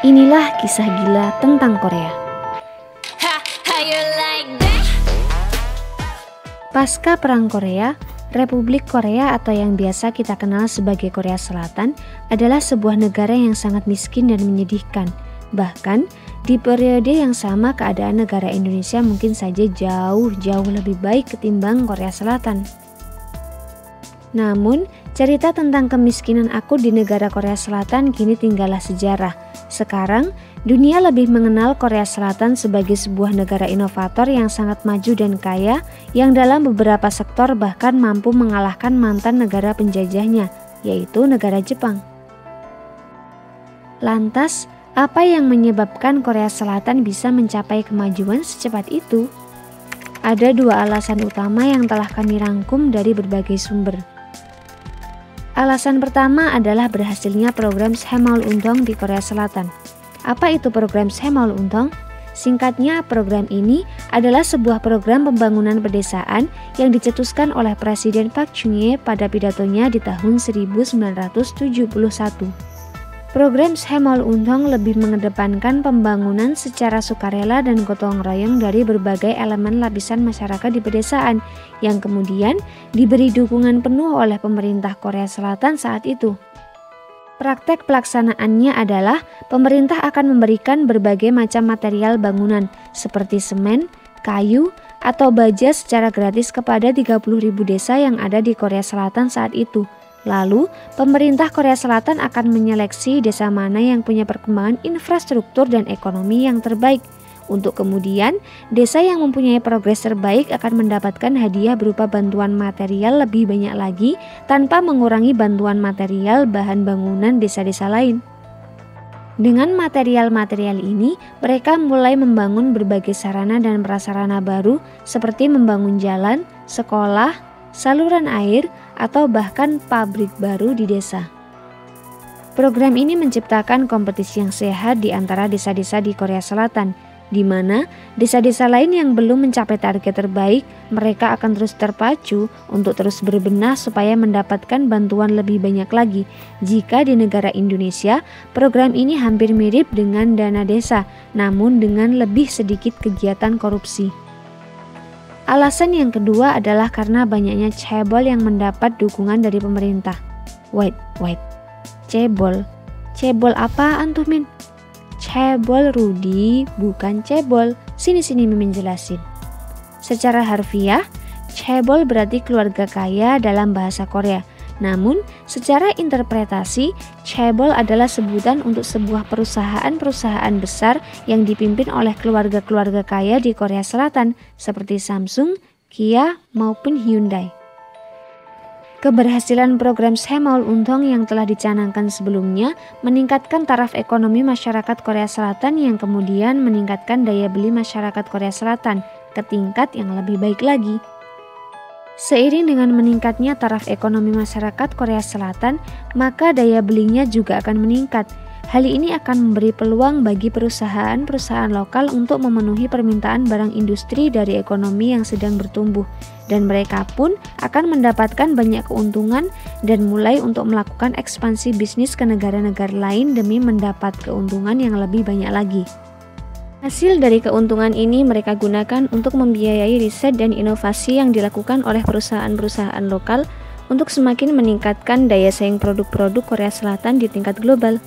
Inilah kisah gila tentang Korea. Pasca Perang Korea, Republik Korea atau yang biasa kita kenal sebagai Korea Selatan adalah sebuah negara yang sangat miskin dan menyedihkan. Bahkan, di periode yang sama keadaan negara Indonesia mungkin saja jauh lebih baik ketimbang Korea Selatan. Namun, cerita tentang kemiskinan akut di negara Korea Selatan kini tinggallah sejarah. Sekarang, dunia lebih mengenal Korea Selatan sebagai sebuah negara inovator yang sangat maju dan kaya, yang dalam beberapa sektor bahkan mampu mengalahkan mantan negara penjajahnya, yaitu negara Jepang. Lantas, apa yang menyebabkan Korea Selatan bisa mencapai kemajuan secepat itu? Ada dua alasan utama yang telah kami rangkum dari berbagai sumber. Alasan pertama adalah berhasilnya program Saemal-undong di Korea Selatan. Apa itu program Saemal-undong? Singkatnya, program ini adalah sebuah program pembangunan pedesaan yang dicetuskan oleh Presiden Park Chung-hee pada pidatonya di tahun 1971. Program Saemal-undong lebih mengedepankan pembangunan secara sukarela dan gotong royong dari berbagai elemen lapisan masyarakat di pedesaan yang kemudian diberi dukungan penuh oleh pemerintah Korea Selatan saat itu. Praktek pelaksanaannya adalah pemerintah akan memberikan berbagai macam material bangunan seperti semen, kayu, atau baja secara gratis kepada 30.000 desa yang ada di Korea Selatan saat itu. Lalu, pemerintah Korea Selatan akan menyeleksi desa mana yang punya perkembangan infrastruktur dan ekonomi yang terbaik. Untuk kemudian, desa yang mempunyai progres terbaik akan mendapatkan hadiah berupa bantuan material lebih banyak lagi tanpa mengurangi bantuan material bahan bangunan desa-desa lain. Dengan material-material ini, mereka mulai membangun berbagai sarana dan prasarana baru seperti membangun jalan, sekolah, saluran air, atau bahkan pabrik baru di desa. Program ini menciptakan kompetisi yang sehat di antara desa-desa di Korea Selatan, di mana desa-desa lain yang belum mencapai target terbaik, mereka akan terus terpacu untuk terus berbenah supaya mendapatkan bantuan lebih banyak lagi. Jika di negara Indonesia, program ini hampir mirip dengan dana desa, namun dengan lebih sedikit kegiatan korupsi. Alasan yang kedua adalah karena banyaknya cebol yang mendapat dukungan dari pemerintah. Wait. Cebol? Cebol apaan tuh, Min? Cebol, Rudi, bukan cebol. Sini Mimin jelasin. Secara harfiah, cebol berarti keluarga kaya dalam bahasa Korea. Namun, secara interpretasi, cebol adalah sebutan untuk sebuah perusahaan-perusahaan besar yang dipimpin oleh keluarga-keluarga kaya di Korea Selatan, seperti Samsung, Kia, maupun Hyundai. Keberhasilan program Saemal-undong yang telah dicanangkan sebelumnya meningkatkan taraf ekonomi masyarakat Korea Selatan yang kemudian meningkatkan daya beli masyarakat Korea Selatan ke tingkat yang lebih baik lagi. Seiring dengan meningkatnya taraf ekonomi masyarakat Korea Selatan, maka daya belinya juga akan meningkat. Hal ini akan memberi peluang bagi perusahaan-perusahaan lokal untuk memenuhi permintaan barang industri dari ekonomi yang sedang bertumbuh, dan mereka pun akan mendapatkan banyak keuntungan dan mulai untuk melakukan ekspansi bisnis ke negara-negara lain demi mendapat keuntungan yang lebih banyak lagi. Hasil dari keuntungan ini mereka gunakan untuk membiayai riset dan inovasi yang dilakukan oleh perusahaan-perusahaan lokal untuk semakin meningkatkan daya saing produk-produk Korea Selatan di tingkat global.